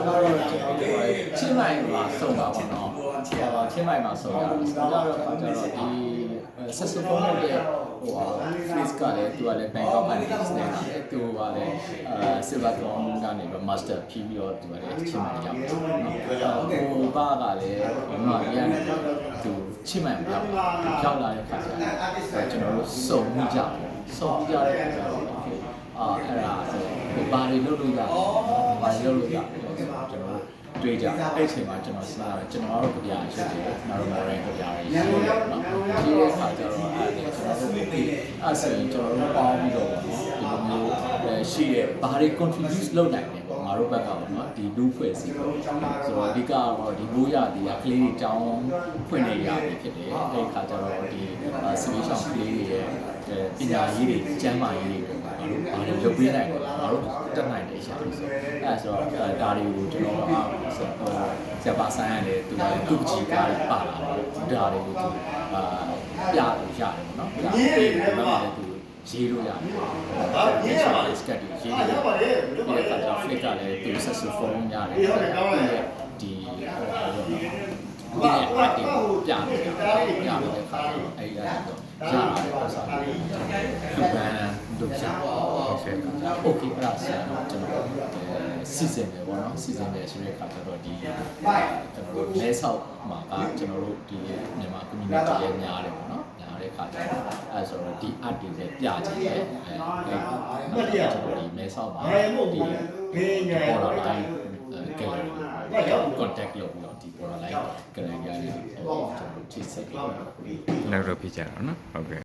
တော့ချင်းမိုင်မှာစုံတာပေါ့နော်ချင်းမိုင်မှာစုံတာဆိုတော့ဒီဆက်စဖုန်းရဲ့ဟို face ကလည်းသူကလည်း Bangkok မှာနေတယ်သူကလည်းSilver Throne ကနေပြီး Master ပြီးပြီးတော့သူကလည်းချင်းမိုင်ရောက်တယ်နော်ဟိုဘာကလည်းဟိုကပြန်သူချင်းမိုင်ရောက်လာတဲ့ခါကျတော့ကျွန်တော်တို့စုံမှုကြတယ်စုံကြတဲ့ခါကျတော့အဲ့ဒါဆိုဘာတွေလုပ်လို့ရလဲဘာတွေလုပ်လို့ရလဲကျွန်တော်တွေ့ကြအဲ့အချိန်မှာကျွန်တော်စဉ်းစားတယ်ကျွန်တော်တို့ကြပြရှိတယ်ကျွန်တော်တို့ moral ကြပြရေးရှိတယ်နော်ဒီတဲ့ခါကျတော့အဲ့ဒီကျွန်တော်တို့အဲ့ဆိုရင်ကျွန်တော်တို့ပေါင်းပြီးတော့ပေါ့နော်ဒီလိုမျိုးရှိရဲ့ဘာတွေ contribute လုပ်နိုင်တယ်ပေါ့ငါတို့ဘက်ကပေါ့နော်ဒီလူဖွဲ့စီပေါ့ဆိုတော့အဓိကတော့ဒီဘိုးရဒီကကလေးတွေတောင်းဖွင့်နေရပြီဖြစ်တယ်အဲ့ခါကျတော့ဒီ solution ကလေးတွေရဲ့ပညာရေးတွေကျန်းမာရေးတွေဘာလို့လုပ်ပေးနိုင်လဲငါတို့တက်နိုင်တဲ့အရာတွေဆိုအဲ့ဆိုတော့ဒါတွေကိုကျွန်တော်ဆရာပါဆိုင်ရတယ်သူကသူ့ကြီးကားပါလာတယ်ဒါတွေကိုသူပြလို့ရတယ်ပေါ့နော်ပြပေးတယ်ဘာမှလည်းသူရေးလို့ရတယ်ဒီဆိုရင် sketch တွေရေးလို့ရတယ်ဒီကကျတော့ flick ကလည်းသူ saxophone ရတယ်ဒီဒီအတေပြနေတဲ့ခါကျတော့အဲ့ဒါတော့ရလာတဲ့ပုံစံမျိုးလူပန်းတို့ရှာโอเคအဲ့ဒါဆက်တော့ကျွန်တော်စီစဉ်တယ်ပေါ့နော်စီစဉ်တယ်ဆိုတဲ့ခါကျတော့ဒီကျွန်တော်တို့လဲဆောက်မှာကကျွန်တော်တို့ဒီမြန်မာ community ရဲ့များတယ်ပေါ့နော်များတဲ့ခါကျတော့အဲ့ဆိုတော့ဒီ art တွေလည်းပြချင်တယ်ကျွန်တော်ဒီမဲဆောက်မှာဒီပေါ်လာတိုင်းcontact လုပ်ပြီးတော့ဒီ online gallery နဲ့ကျွန်တော်ချိတ်ဆက်ပြီးနောက်တော့ပြကြတော့နော်ဟုတ်ကဲ့